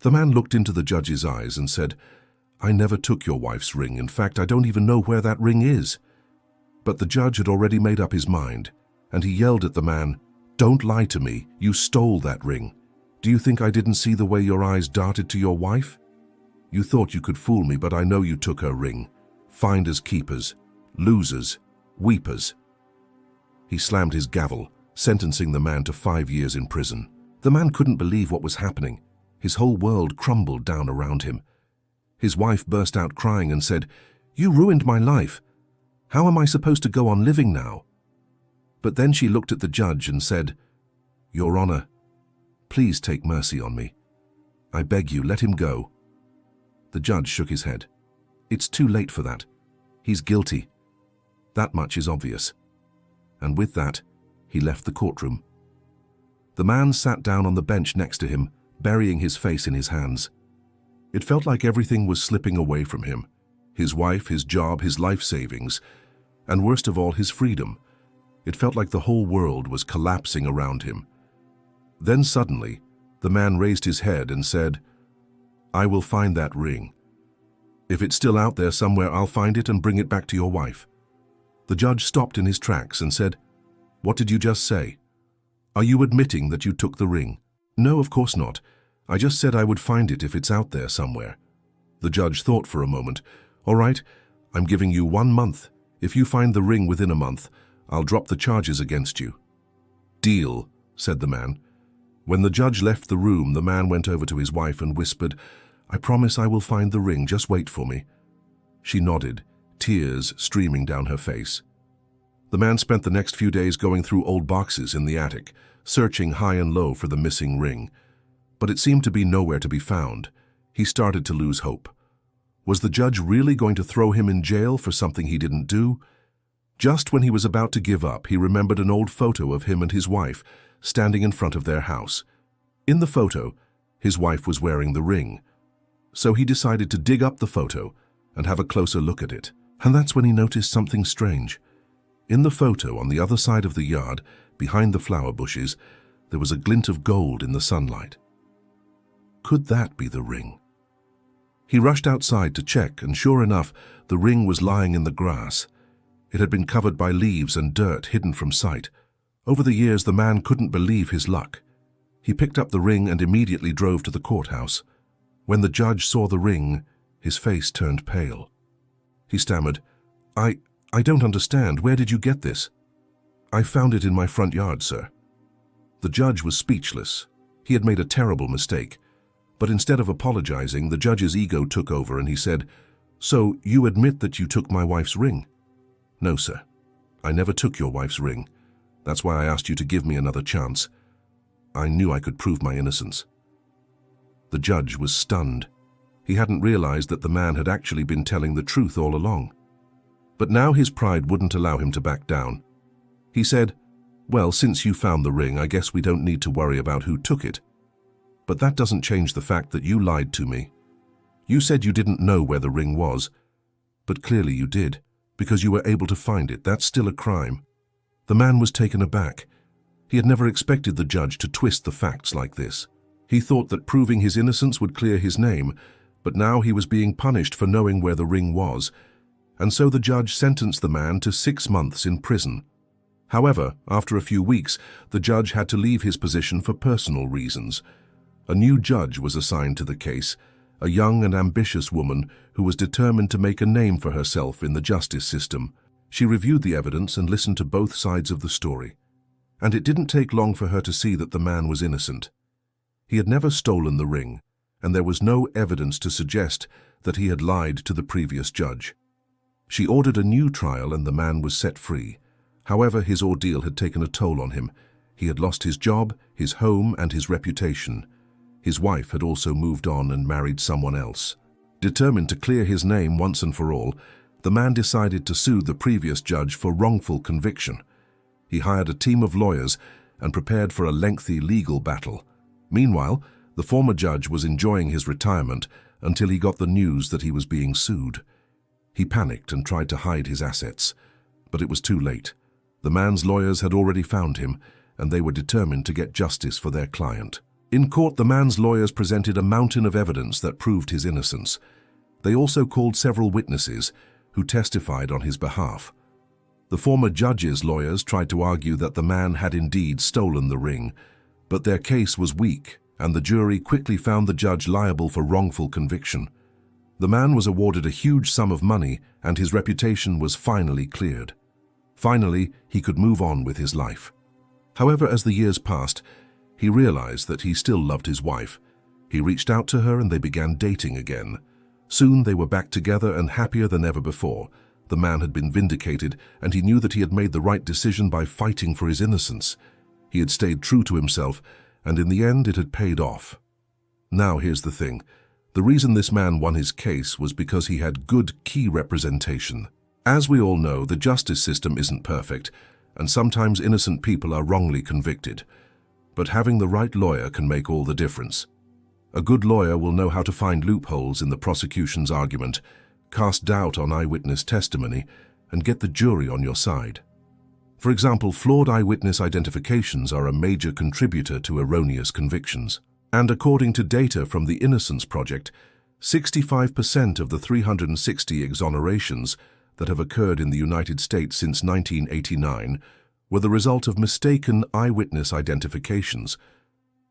The man looked into the judge's eyes and said, "I never took your wife's ring. In fact, I don't even know where that ring is." But the judge had already made up his mind, and he yelled at the man, "Don't lie to me. You stole that ring. Do you think I didn't see the way your eyes darted to your wife? You thought you could fool me, but I know you took her ring. Finders keepers, losers, weepers." He slammed his gavel, sentencing the man to 5 years in prison. The man couldn't believe what was happening. His whole world crumbled down around him. His wife burst out crying and said, "You ruined my life. How am I supposed to go on living now?" But then she looked at the judge and said, "Your Honor, please take mercy on me. I beg you, let him go." The judge shook his head. "It's too late for that. He's guilty. That much is obvious." And with that, he left the courtroom. The man sat down on the bench next to him, burying his face in his hands. It felt like everything was slipping away from him. His wife, his job, his life savings, and worst of all, his freedom. It felt like the whole world was collapsing around him. Then suddenly, the man raised his head and said, "I will find that ring. If it's still out there somewhere, I'll find it and bring it back to your wife." The judge stopped in his tracks and said, "What did you just say? Are you admitting that you took the ring?" "No, of course not. I just said I would find it if it's out there somewhere." The judge thought for a moment. "All right, I'm giving you 1 month. If you find the ring within a month, I'll drop the charges against you." "Deal," said the man. When the judge left the room, the man went over to his wife and whispered, "I promise I will find the ring, just wait for me." She nodded, tears streaming down her face. The man spent the next few days going through old boxes in the attic, searching high and low for the missing ring. But it seemed to be nowhere to be found. He started to lose hope. Was the judge really going to throw him in jail for something he didn't do? Just when he was about to give up, he remembered an old photo of him and his wife standing in front of their house. In the photo, his wife was wearing the ring. So he decided to dig up the photo and have a closer look at it. And that's when he noticed something strange. In the photo, on the other side of the yard, behind the flower bushes, there was a glint of gold in the sunlight. Could that be the ring? He rushed outside to check, and sure enough, the ring was lying in the grass. It had been covered by leaves and dirt, hidden from sight. Over the years, the man couldn't believe his luck. He picked up the ring and immediately drove to the courthouse. When the judge saw the ring, his face turned pale. He stammered, I don't understand. Where did you get this?" "I found it in my front yard, sir." The judge was speechless. He had made a terrible mistake. But instead of apologizing, the judge's ego took over and he said, "So you admit that you took my wife's ring?" "No, sir. I never took your wife's ring. That's why I asked you to give me another chance. I knew I could prove my innocence." The judge was stunned. He hadn't realized that the man had actually been telling the truth all along. But now his pride wouldn't allow him to back down. He said, "Well, since you found the ring, I guess we don't need to worry about who took it. But that doesn't change the fact that you lied to me. You said you didn't know where the ring was, but clearly you did, because you were able to find it. That's still a crime." The man was taken aback. He had never expected the judge to twist the facts like this. He thought that proving his innocence would clear his name, but now he was being punished for knowing where the ring was, and so the judge sentenced the man to 6 months in prison. However, after a few weeks, the judge had to leave his position for personal reasons. A new judge was assigned to the case, a young and ambitious woman who was determined to make a name for herself in the justice system. She reviewed the evidence and listened to both sides of the story. And it didn't take long for her to see that the man was innocent. He had never stolen the ring, and there was no evidence to suggest that he had lied to the previous judge. She ordered a new trial and the man was set free. However, his ordeal had taken a toll on him. He had lost his job, his home, and his reputation. His wife had also moved on and married someone else. Determined to clear his name once and for all, the man decided to sue the previous judge for wrongful conviction. He hired a team of lawyers and prepared for a lengthy legal battle. Meanwhile, the former judge was enjoying his retirement until he got the news that he was being sued. He panicked and tried to hide his assets, but it was too late. The man's lawyers had already found him, and they were determined to get justice for their client. In court, the man's lawyers presented a mountain of evidence that proved his innocence. They also called several witnesses who testified on his behalf. The former judge's lawyers tried to argue that the man had indeed stolen the ring, but their case was weak, and the jury quickly found the judge liable for wrongful conviction. The man was awarded a huge sum of money, and his reputation was finally cleared. Finally, he could move on with his life. However, as the years passed, he realized that he still loved his wife. He reached out to her and they began dating again. Soon they were back together and happier than ever before. The man had been vindicated, and he knew that he had made the right decision by fighting for his innocence. He had stayed true to himself, and in the end it had paid off. Now here's the thing. The reason this man won his case was because he had good key representation. As we all know, the justice system isn't perfect, and sometimes innocent people are wrongly convicted. But having the right lawyer can make all the difference. A good lawyer will know how to find loopholes in the prosecution's argument, cast doubt on eyewitness testimony, and get the jury on your side. For example, flawed eyewitness identifications are a major contributor to erroneous convictions. And according to data from the Innocence Project, 65% of the 360 exonerations that have occurred in the United States since 1989 were the result of mistaken eyewitness identifications.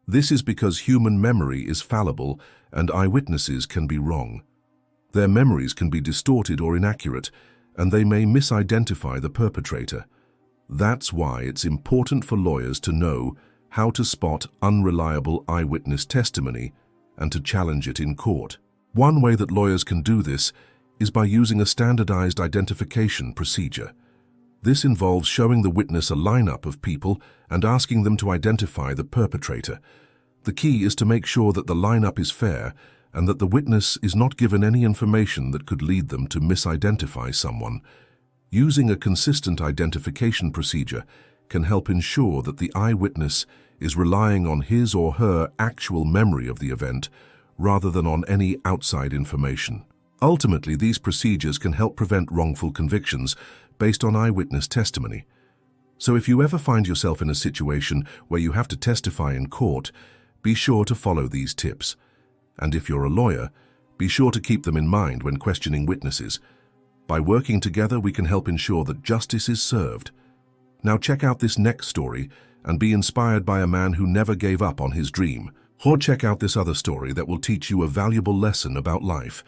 This is because human memory is fallible and eyewitnesses can be wrong. Their memories can be distorted or inaccurate, and they may misidentify the perpetrator. That's why it's important for lawyers to know how to spot unreliable eyewitness testimony and to challenge it in court. One way that lawyers can do this is by using a standardized identification procedure. This involves showing the witness a lineup of people and asking them to identify the perpetrator. The key is to make sure that the lineup is fair and that the witness is not given any information that could lead them to misidentify someone. Using a consistent identification procedure can help ensure that the eyewitness is relying on his or her actual memory of the event rather than on any outside information. Ultimately, these procedures can help prevent wrongful convictions based on eyewitness testimony. So if you ever find yourself in a situation where you have to testify in court, be sure to follow these tips. And if you're a lawyer, be sure to keep them in mind when questioning witnesses. By working together, we can help ensure that justice is served. Now check out this next story and be inspired by a man who never gave up on his dream. Or check out this other story that will teach you a valuable lesson about life.